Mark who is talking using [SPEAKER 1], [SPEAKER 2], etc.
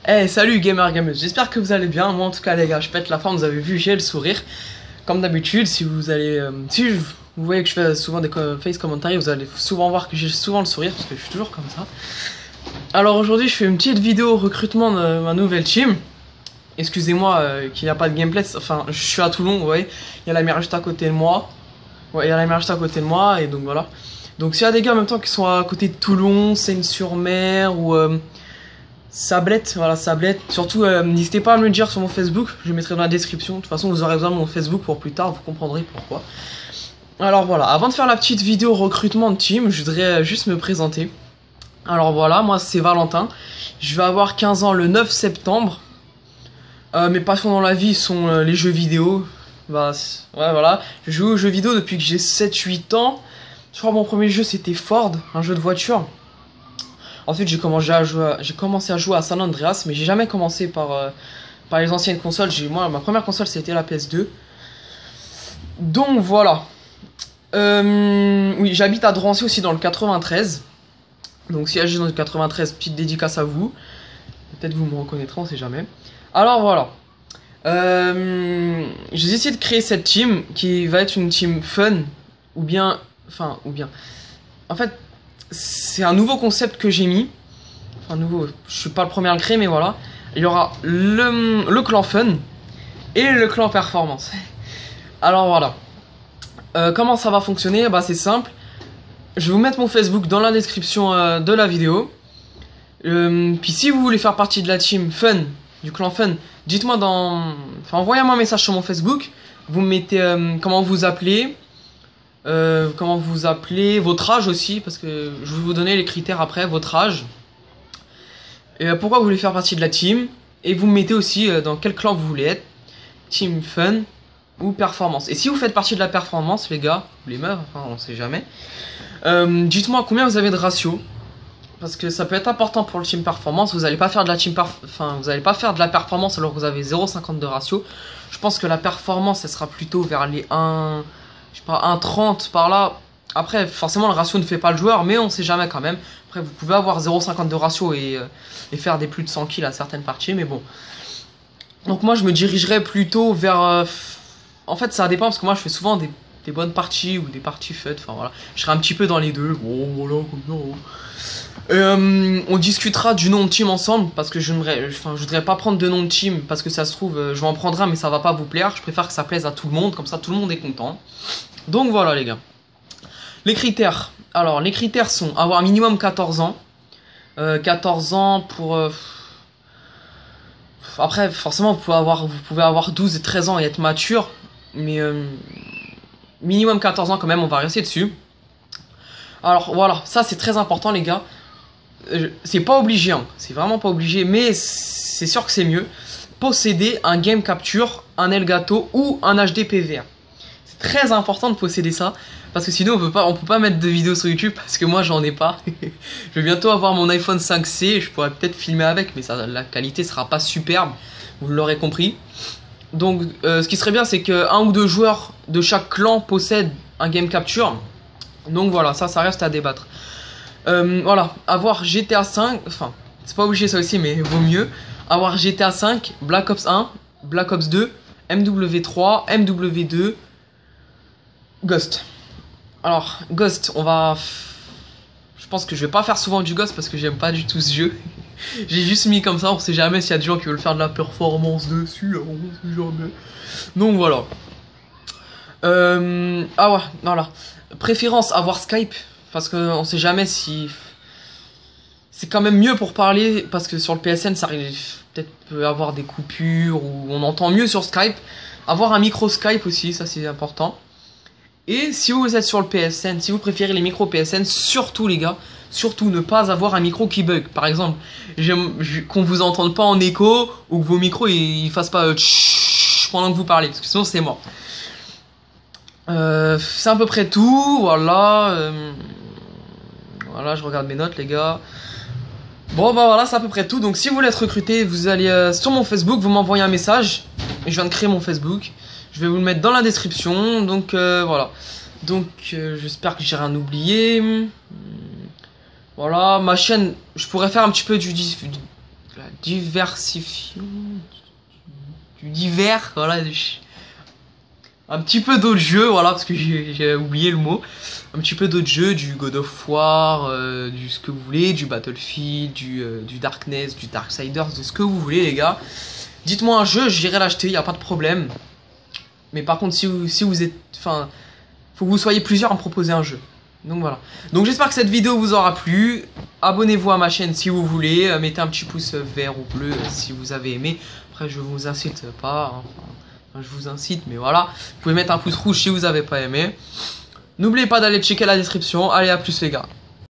[SPEAKER 1] Hey, salut gamer gameuse, j'espère que vous allez bien. Moi en tout cas les gars, je pète la forme, vous avez vu, j'ai le sourire. Comme d'habitude, si vous allez vous voyez que je fais souvent des face commentaires, vous allez souvent voir que j'ai souvent le sourire parce que je suis toujours comme ça. Alors aujourd'hui, je fais une petite vidéo recrutement de ma nouvelle team. Excusez-moi qu'il n'y a pas de gameplay, enfin je suis à Toulon, vous voyez, il y a la mer juste à côté de moi. Ouais, il y a la mer juste à côté de moi et donc voilà. Donc s'il y a des gars en même temps qui sont à côté de Toulon, Seine-sur-Mer ou Sablette, voilà Sablette. Surtout n'hésitez pas à me le dire sur mon Facebook, je le mettrai dans la description. De toute façon vous aurez besoin de mon Facebook pour plus tard, vous comprendrez pourquoi. Alors voilà, avant de faire la petite vidéo recrutement de team, je voudrais juste me présenter. Alors voilà, moi c'est Valentin, je vais avoir 15 ans le 9 septembre. Mes passions dans la vie sont les jeux vidéo. Bah ouais voilà, je joue aux jeux vidéo depuis que j'ai 7-8 ans. Je crois que mon premier jeu c'était Ford, un jeu de voiture. Ensuite j'ai commencé à jouer à San Andreas, mais j'ai jamais commencé par les anciennes consoles. Moi ma première console c'était la PS2. Donc voilà. Oui, j'habite à Drancy aussi dans le 93. Donc si j'agis dans le 93, petite dédicace à vous. Peut-être vous me reconnaîtrez, on sait jamais. Alors voilà. J'ai décidé de créer cette team qui va être une team fun. Ou bien. En fait, c'est un nouveau concept que j'ai mis. Enfin, nouveau, je suis pas le premier à le créer, mais voilà. Il y aura le clan fun et le clan performance. Alors voilà. Comment ça va fonctionner? Bah c'est simple. Je vais vous mettre mon Facebook dans la description de la vidéo. Puis si vous voulez faire partie de la team fun, du clan fun, dites-moi enfin envoyez-moi un message sur mon Facebook. Vous me mettez comment vous appelez. Votre âge aussi, parce que je vais vous donner les critères après, votre âge. Et pourquoi vous voulez faire partie de la team. Et vous me mettez aussi dans quel clan vous voulez être. Team fun ou performance. Et si vous faites partie de la performance, les gars, ou les meufs, enfin on sait jamais, dites-moi combien vous avez de ratio. Parce que ça peut être important pour le team performance. Vous n'allez pas faire de la vous allez pas faire de la performance alors que vous avez 0,50 de ratio. Je pense que la performance, elle sera plutôt vers les 1, je sais pas, 1,30 par là. Après, forcément, le ratio ne fait pas le joueur, mais on sait jamais quand même. Après, vous pouvez avoir 0,50 de ratio et faire des plus de 100 kills à certaines parties, mais bon. Donc moi, je me dirigerais plutôt vers... En fait, ça dépend, parce que moi, je fais souvent des bonnes parties ou des parties fun. Enfin, voilà. Je serai un petit peu dans les deux. Bon, voilà, comme ça. On discutera du nom de team ensemble, parce que je voudrais pas prendre de nom de team, parce que ça se trouve, je vais en prendre un, mais ça va pas vous plaire. Je préfère que ça plaise à tout le monde, comme ça, tout le monde est content. Donc voilà, les gars. Les critères. Alors, les critères sont avoir minimum 14 ans. 14 ans pour... Après, forcément, vous pouvez avoir 12 et 13 ans et être mature. Mais minimum 14 ans quand même, on va rester dessus. Alors voilà, ça c'est très important les gars. C'est pas obligé, hein. C'est vraiment pas obligé, mais c'est sûr que c'est mieux. Posséder un game capture, un Elgato ou un HD PVR. C'est très important de posséder ça. Parce que sinon on peut pas mettre de vidéos sur YouTube parce que moi j'en ai pas. Je vais bientôt avoir mon iPhone 5C, je pourrais peut-être filmer avec, mais la qualité sera pas superbe, vous l'aurez compris. Donc ce qui serait bien c'est que un ou deux joueurs de chaque clan possèdent un game capture. Donc voilà, ça reste à débattre. Voilà, avoir GTA 5, enfin c'est pas obligé ça aussi mais vaut mieux. Avoir GTA 5, Black Ops 1, Black Ops 2, MW3, MW2, Ghost. Alors, Ghost, je pense que je vais pas faire souvent du Ghost parce que j'aime pas du tout ce jeu. J'ai juste mis comme ça, on sait jamais s'il y a des gens qui veulent faire de la performance dessus, on sait jamais. Donc voilà. Ah ouais, voilà. Préférence avoir Skype, parce qu'on sait jamais si... C'est quand même mieux pour parler, parce que sur le PSN, ça peut-être peut avoir des coupures, ou on entend mieux sur Skype. Avoir un micro Skype aussi, ça c'est important. Et si vous êtes sur le PSN, si vous préférez les micros PSN, surtout les gars, surtout ne pas avoir un micro qui bug. Par exemple, qu'on vous entende pas en écho ou que vos micros ils fassent pas pendant que vous parlez, parce que sinon c'est mort. C'est à peu près tout, voilà. Voilà, je regarde mes notes les gars. Bon bah voilà, c'est à peu près tout. Donc si vous voulez être recruté, vous allez sur mon Facebook, vous m'envoyez un message. Je viens de créer mon Facebook. Je vais vous le mettre dans la description, donc voilà. Donc j'espère que j'ai rien oublié. Voilà, ma chaîne, je pourrais faire un petit peu la diversification, du divers, voilà. Un petit peu d'autres jeux, voilà, parce que j'ai oublié le mot. Un petit peu d'autres jeux, du God of War, du ce que vous voulez, du Battlefield, du Darkness, du Darksiders, de ce que vous voulez, les gars. Dites-moi un jeu, j'irai l'acheter, y a pas de problème. Mais par contre, si vous êtes... Enfin, faut que vous soyez plusieurs à me proposer un jeu. Donc voilà. Donc j'espère que cette vidéo vous aura plu. Abonnez-vous à ma chaîne si vous voulez. Mettez un petit pouce vert ou bleu si vous avez aimé. Après, je vous incite pas... Hein. Je vous incite, mais voilà. Vous pouvez mettre un pouce rouge si vous n'avez pas aimé. N'oubliez pas d'aller checker la description. Allez, à plus les gars.